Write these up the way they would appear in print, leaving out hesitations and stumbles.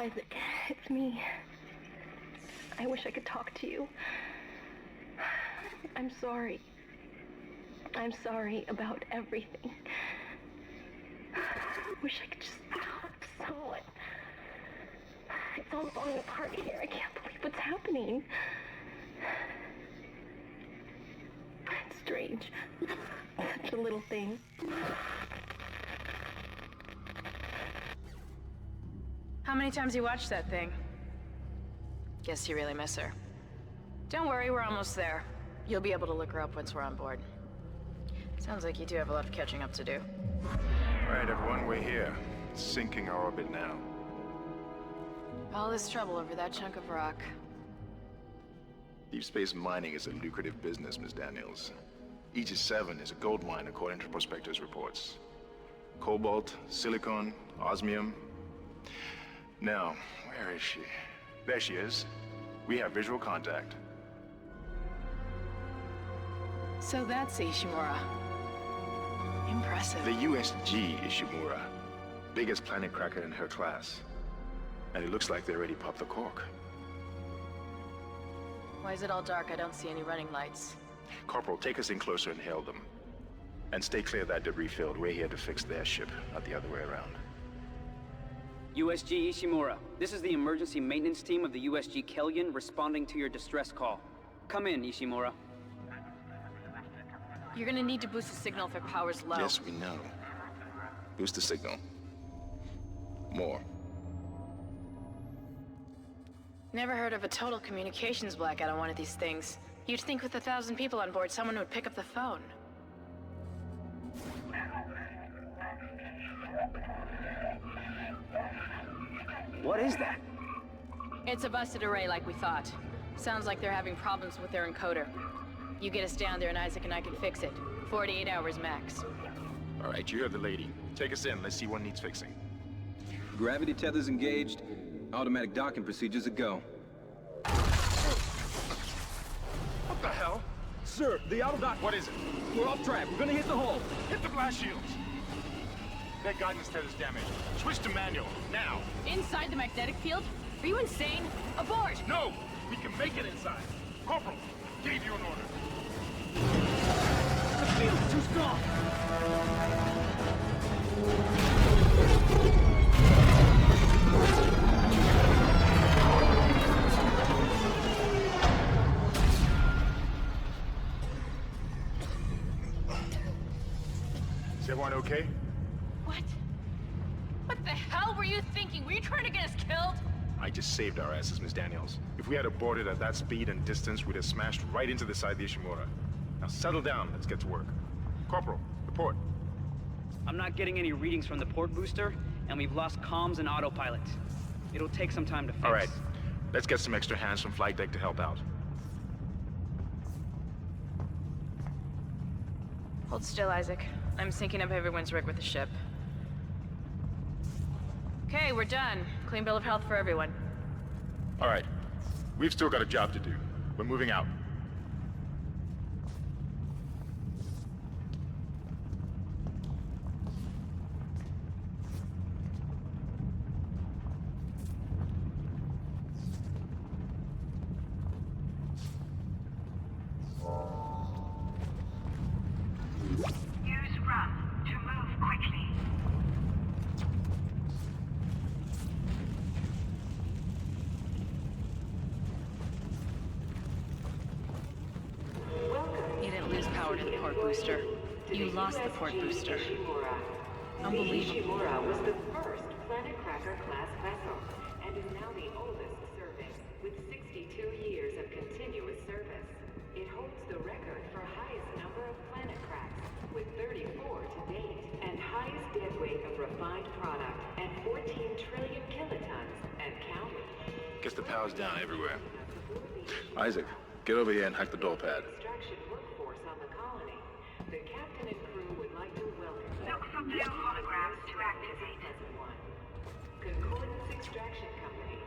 Isaac, it's me. I wish I could talk to you. I'm sorry. I'm sorry about everything. I wish I could just talk to someone. It's all falling apart here. I can't believe what's happening. It's strange. Such a little thing. How many times you watched that thing? Guess you really miss her. Don't worry, we're almost there. You'll be able to look her up once we're on board. Sounds like you do have a lot of catching up to do. Alright, everyone, we're here. Sinking our orbit now. All this trouble over that chunk of rock. Deep space mining is a lucrative business, Ms. Daniels. Aegis 7 is a gold mine according to prospectors' reports. Cobalt, silicon, osmium. Now, where is she? There she is. We have visual contact. So that's Ishimura. Impressive. The USG Ishimura. Biggest planet cracker in her class. And it looks like they already popped the cork. Why is it all dark? I don't see any running lights. Corporal, take us in closer and hail them. And stay clear of that debris field. We're here to fix their ship, not the other way around. USG Ishimura, this is the emergency maintenance team of the USG Kellion responding to your distress call. Come in, Ishimura. You're gonna need to boost the signal if their power's low. Yes, we know. Boost the signal. More. Never heard of a total communications blackout on one of these things. You'd think with 1,000 people on board, someone would pick up the phone. What is that? It's a busted array like we thought. Sounds like they're having problems with their encoder. You get us down there and Isaac and I can fix it. 48 hours max. All right, you heard the lady. Take us in. Let's see what needs fixing. Gravity tethers engaged. Automatic docking procedures a go. What the hell? Sir, the auto dock. What is it? We're off track. We're gonna hit the hull. Hit the blast shields! That guidance tether's damaged. Switch to manual, now! Inside the magnetic field? Are you insane? Abort! No! We can make it inside! Corporal, gave you an order. The field's too strong. Is everyone okay? What? What the hell were you thinking? Were you trying to get us killed? I just saved our asses, Miss Daniels. If we had aborted at that speed and distance, we'd have smashed right into the side of the Ishimura. Now settle down, let's get to work. Corporal, report. I'm not getting any readings from the port booster, and we've lost comms and autopilot. It'll take some time to fix. All right, let's get some extra hands from flight deck to help out. Hold still, Isaac. I'm syncing up everyone's rig with the ship. Okay, we're done. Clean bill of health for everyone. All right, we've still got a job to do. We're moving out. Use run to move quickly. You didn't lose power to the port booster. You lost the port booster. Unbelievable. Ishimura was the first Planet Cracker class vessel and is now the oldest serving, with 62 years of continuous service. It holds the record for highest number of planet cracks, with 34 to date, and highest dead weight of refined product at 14 trillion kilotons and counting. Guess the power's down everywhere. Isaac, get over here and hack the door pad. Extraction workforce on the colony. The captain and crew would like to welcome them. Look for blue holograms to activate. Concordance Extraction Company.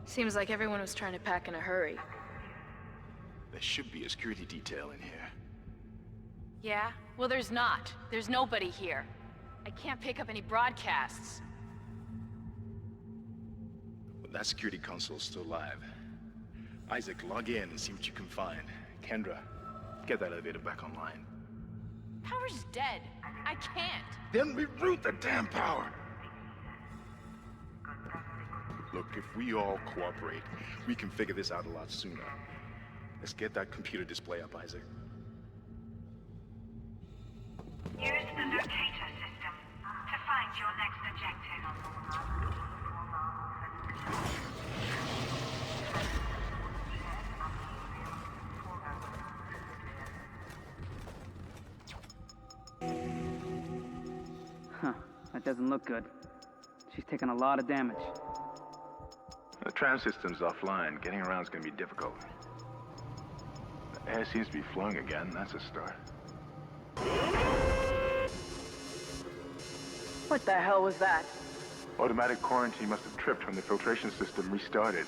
Seems like everyone was trying to pack in a hurry. There should be a security detail in here. Yeah? Well, there's not. There's nobody here. I can't pick up any broadcasts. But that security console's still live. Isaac, log in and see what you can find. Kendra, get that elevator back online. Power's dead. I can't. Then reroute the damn power! Look, if we all cooperate, we can figure this out a lot sooner. Let's get that computer display up, Isaac. Use the locator system to find your next objective. Huh. That doesn't look good. She's taken a lot of damage. The tram system's offline. Getting around's gonna be difficult. The air seems to be flowing again. That's a start. What the hell was that? Automatic quarantine must have tripped when the filtration system restarted.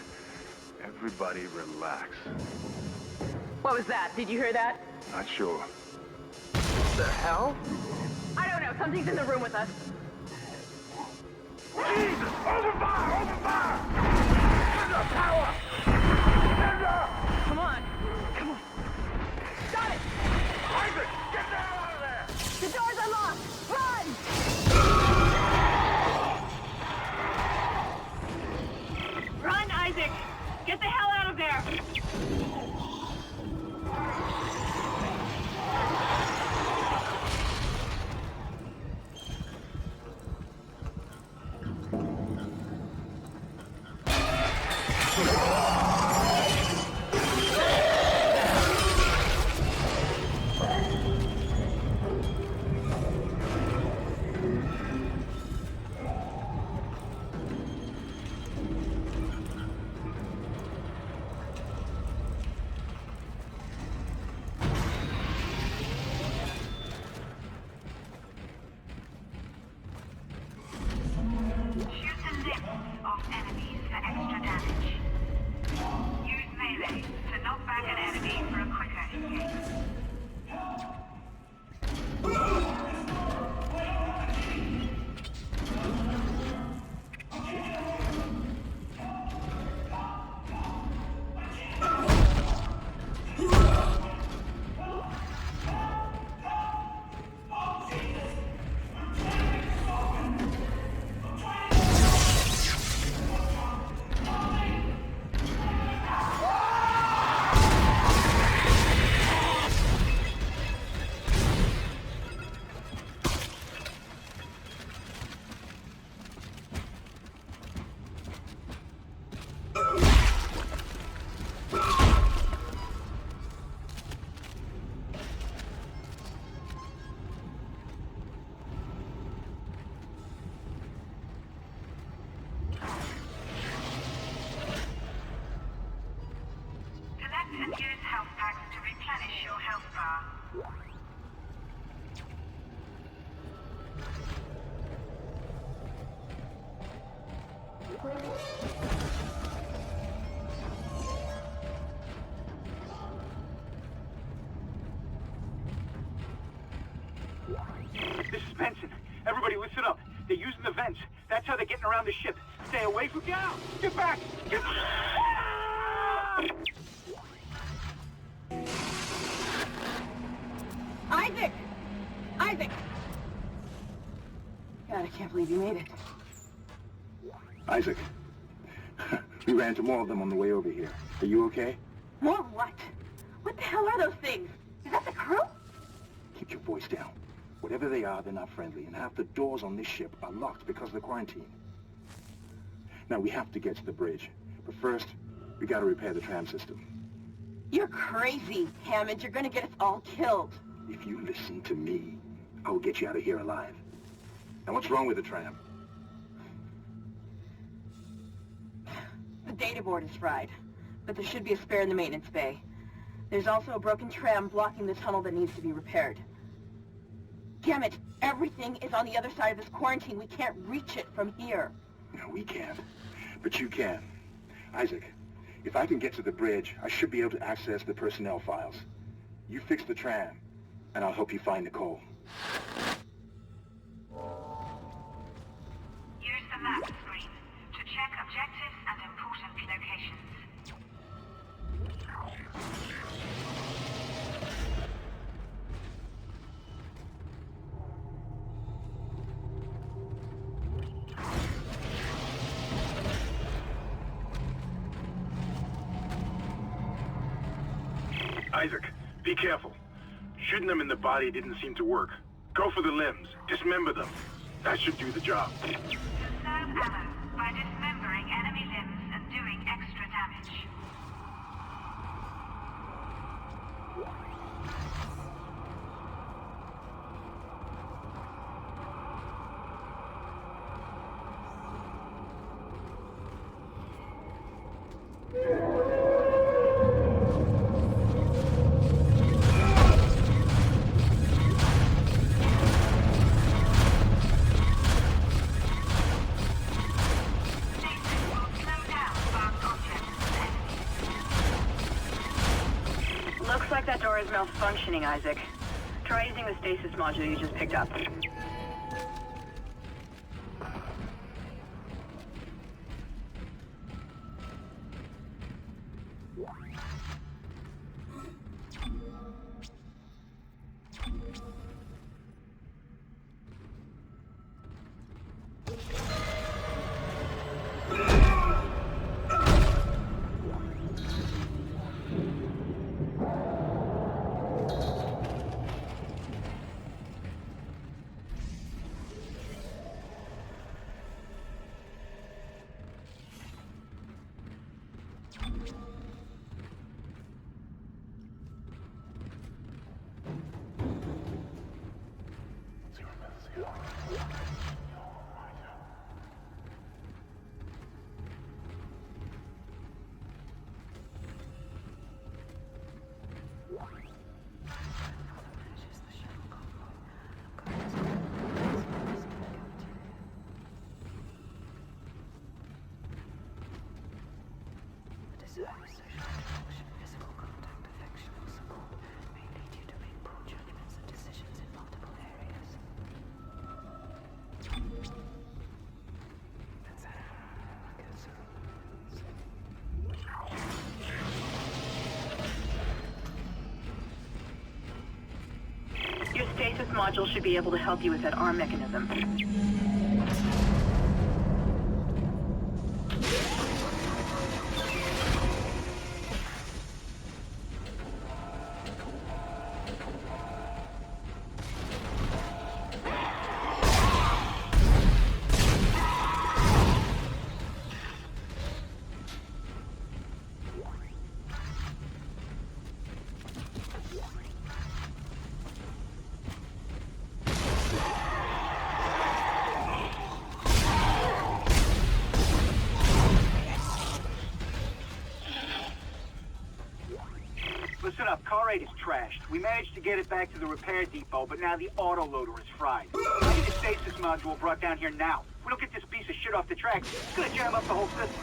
Everybody relax. What was that? Did you hear that? Not sure. The hell? I don't know. Something's in the room with us. Jesus! Open fire! Open fire! Kendra, power! Kendra! Come on. Come on. Got it! Isaac, get the hell out of there! The door's unlocked! Run! Run, Isaac! Get the hell out of there! And use health packs to replenish your health bar. This is Benson. Everybody listen up. They're using the vents. That's how they're getting around the ship. Stay away from... Get out! Get back! Get... Isaac! Isaac! God, I can't believe you made it. Isaac, we ran into more of them on the way over here. Are you okay? More what? What the hell are those things? Is that the crew? Keep your voice down. Whatever they are, they're not friendly, and half the doors on this ship are locked because of the quarantine. Now, we have to get to the bridge. But first, we gotta repair the tram system. You're crazy, Hammond. You're gonna get us all killed. If you listen to me, I will get you out of here alive. Now, what's wrong with the tram? The data board is fried, but there should be a spare in the maintenance bay. There's also a broken tram blocking the tunnel that needs to be repaired. Damn it! Everything is on the other side of this quarantine. We can't reach it from here. No, we can't. But you can. Isaac, if I can get to the bridge, I should be able to access the personnel files. You fix the tram, and I'll help you find Nicole. Use the map screen to check objectives and important locations. Isaac, be careful. Shooting them in the body didn't seem to work. Go for the limbs. Dismember them. That should do the job. Conserve ammo by dismembering enemy limbs and doing extra damage. Looks like that door is malfunctioning, Isaac. Try using the stasis module you just picked up. Your stasis module should be able to help you with that arm mechanism. Listen up, car 8 is trashed. We managed to get it back to the repair depot, but now the autoloader is fried. I need a stasis module brought down here now. If we don't get this piece of shit off the track, it's gonna jam up the whole system.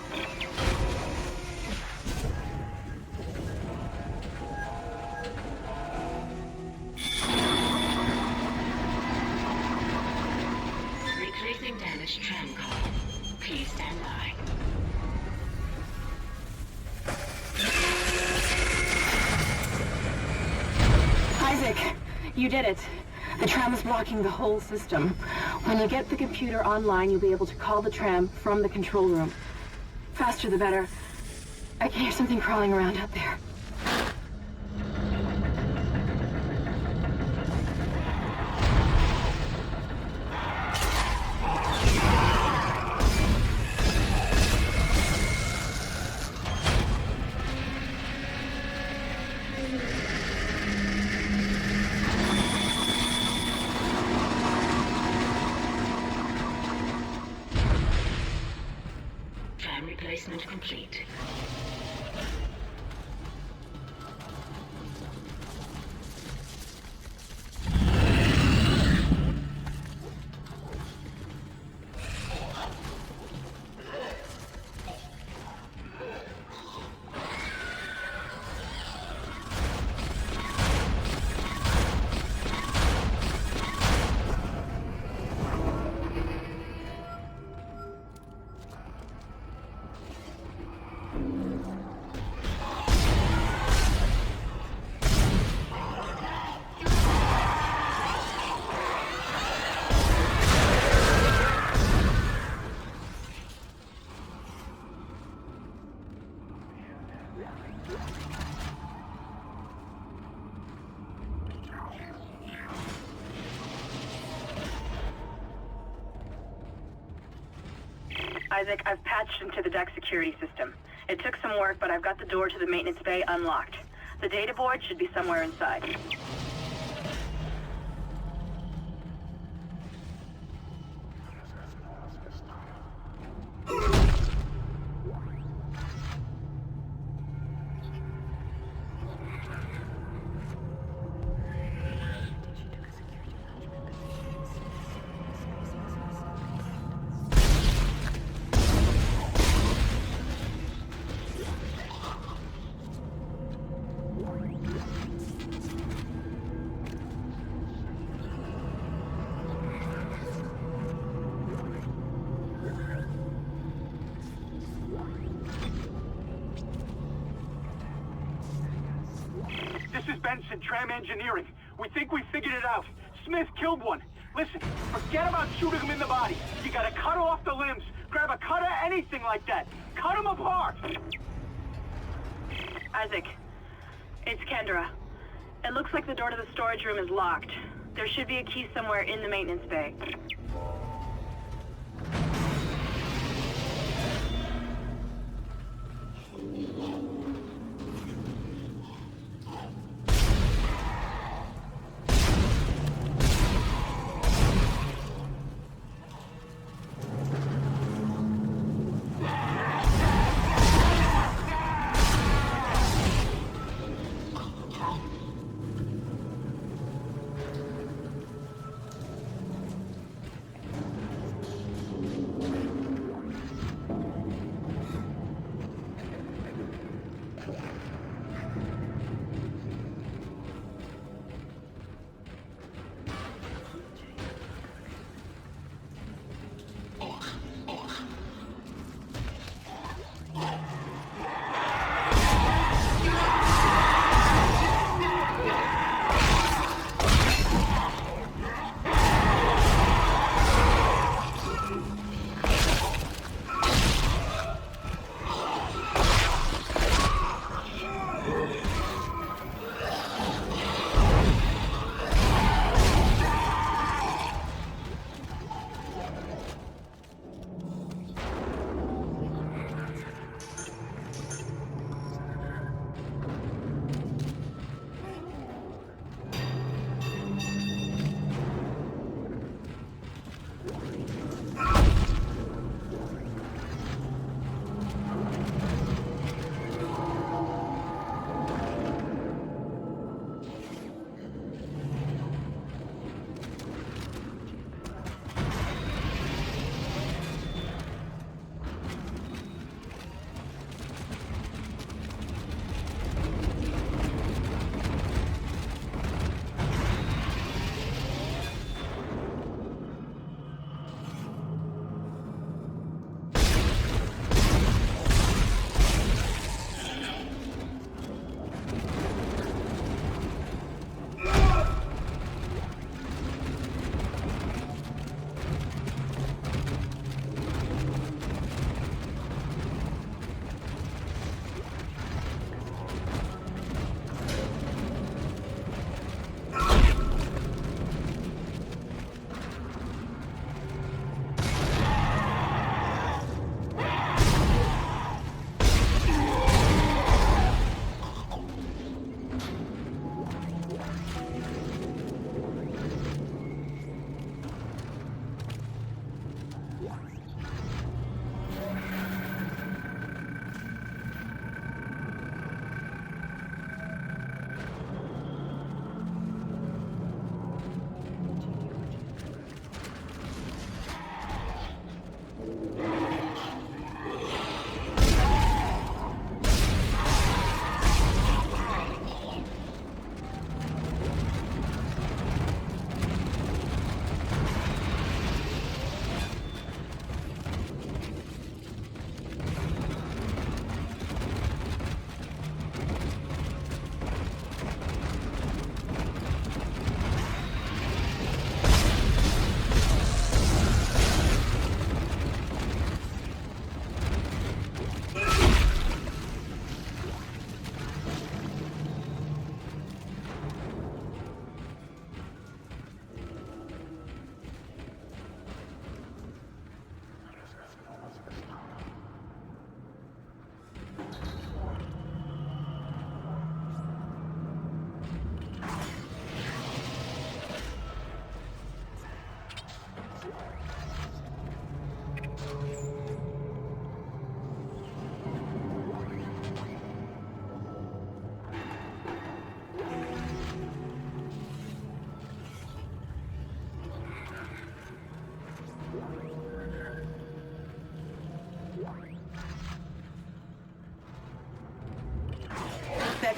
Replacing damaged tram car. Please stand by. Isaac, you did it. The tram is blocking the whole system. When you get the computer online, you'll be able to call the tram from the control room. Faster the better. I can hear something crawling around out there. Tram replacement complete. Isaac, I've patched into the deck security system. It took some work, but I've got the door to the maintenance bay unlocked. The data board should be somewhere inside. This is Benson, Tram Engineering. We think we figured it out. Smith killed one. Listen, forget about shooting him in the body. You gotta cut off the limbs. Grab a cutter, anything like that. Cut him apart! Isaac, it's Kendra. It looks like the door to the storage room is locked. There should be a key somewhere in the maintenance bay.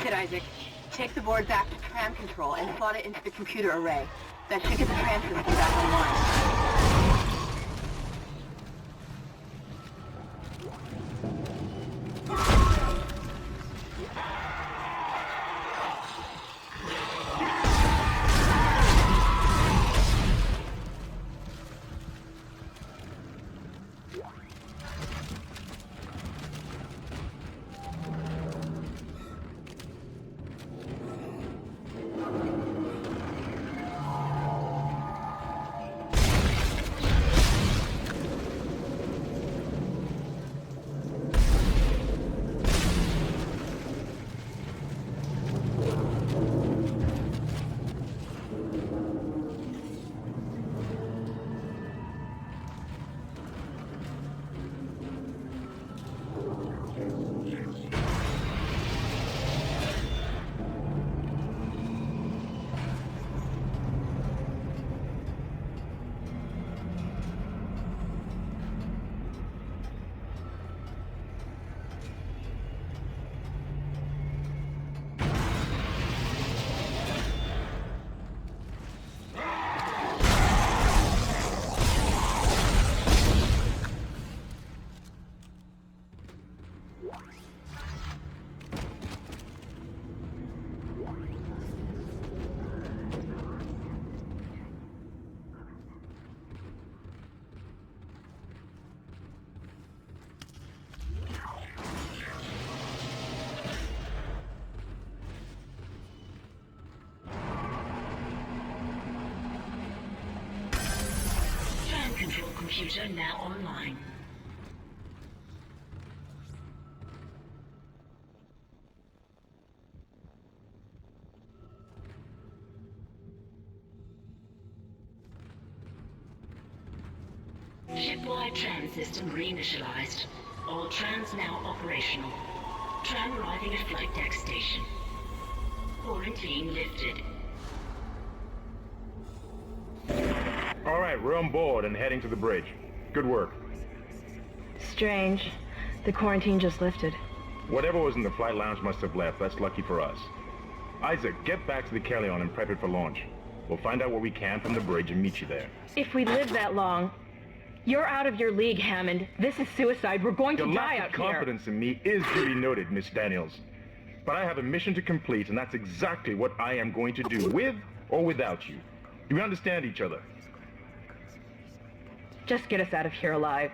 it, Isaac. Take the board back to tram control and slot it into the computer array. That should get the tram system back online. Control computer now online. Shipwide tram system reinitialized. All trams now operational. Tram arriving at flight deck station. Quarantine lifted. All right, we're on board and heading to the bridge. Good work. Strange. The quarantine just lifted. Whatever was in the flight lounge must have left. That's lucky for us. Isaac, get back to the Kellion and prep it for launch. We'll find out what we can from the bridge and meet you there. If we live that long, you're out of your league, Hammond. This is suicide. We're going to Your die lack out of here. confidence in me is duly noted, Miss Daniels. But I have a mission to complete, and that's exactly what I am going to do, with or without you. Do we understand each other? Just get us out of here alive.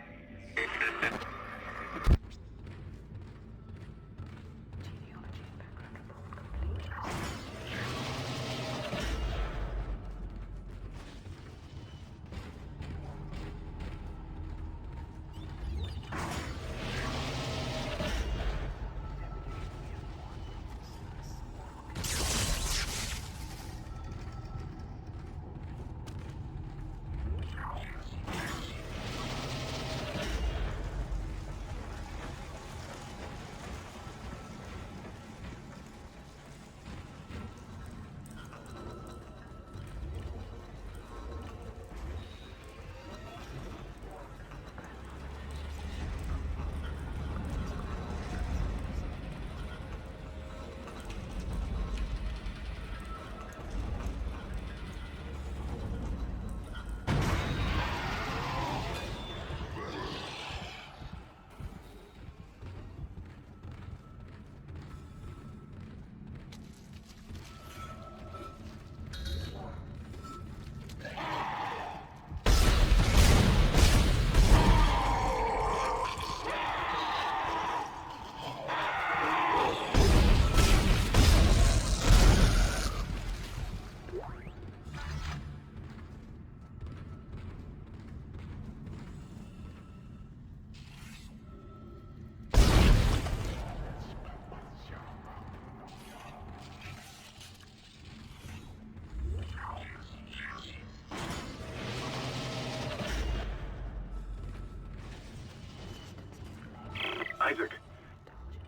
Isaac,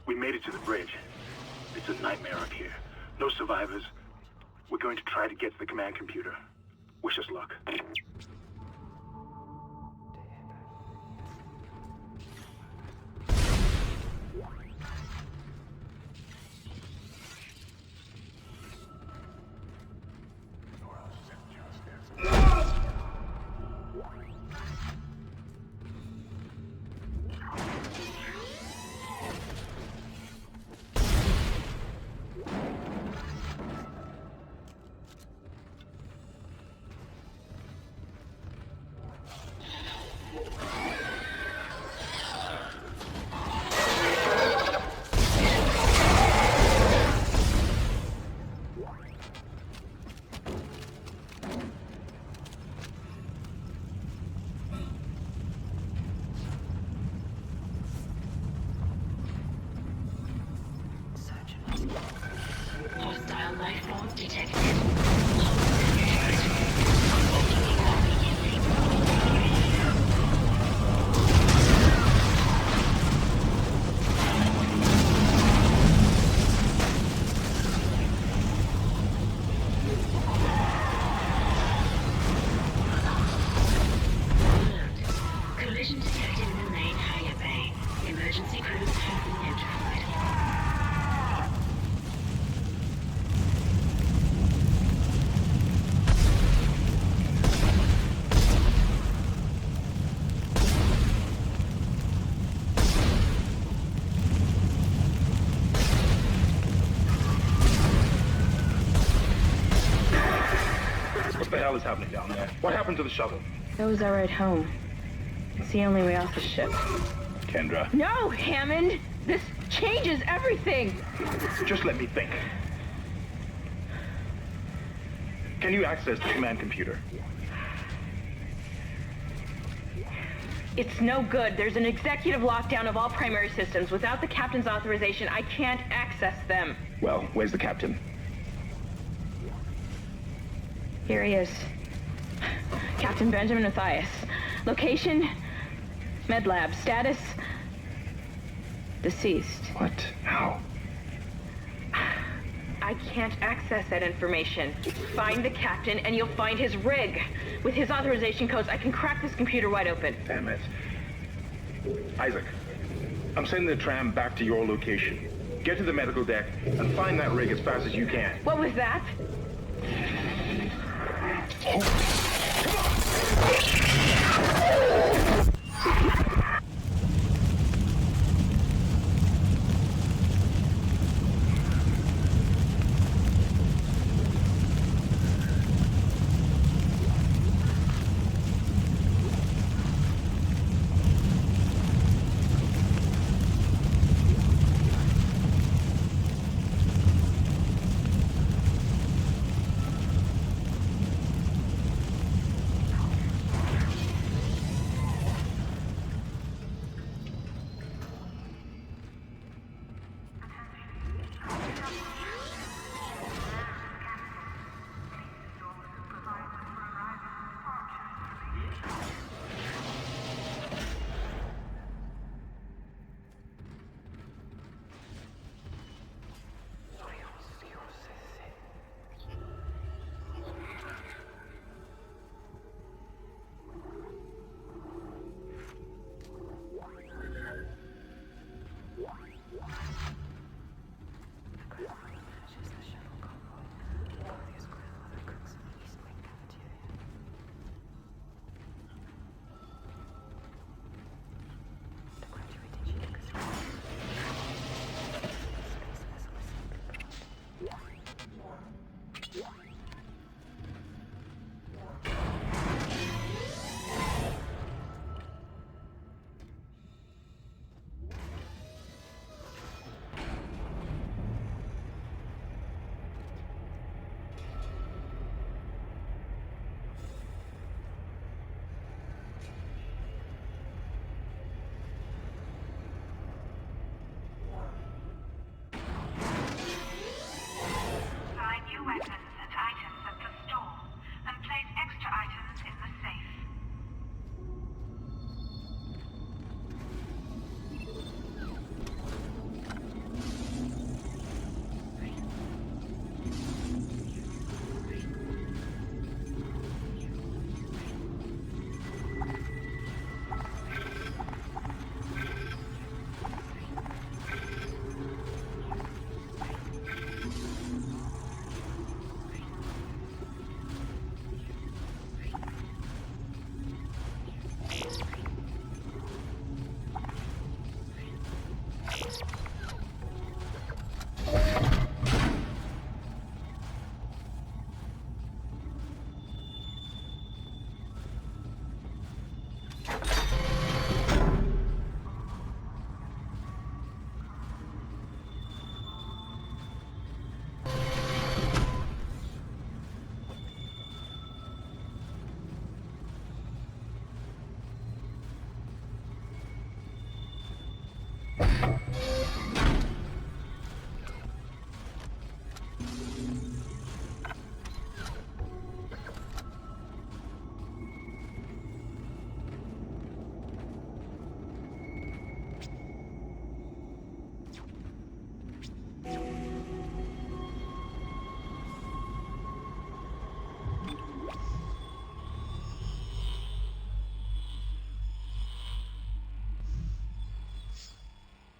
we made it to the bridge. It's a nightmare up here. No survivors. We're going to try to get to the command computer. Wish us luck. Fault detected. Unlocking collision detected in the main hangar bay. Emergency crews have been notified. What the hell is happening down there? What happened to the shuttle? That was our ride home. It's the only way off the ship. Kendra, No, Hammond! This changes everything! just let me think. Can you access the command computer? It's no good. There's an executive lockdown of all primary systems. Without the captain's authorization, I can't access them. Well, where's the captain? Here he is. Captain Benjamin Mathias. Location? Med lab. Status? Deceased. What? How? I can't access that information. Find the captain and you'll find his rig. With his authorization codes, I can crack this computer wide open. Damn it. Isaac, I'm sending the tram back to your location. Get to the medical deck and find that rig as fast as you can. What was that? Oh.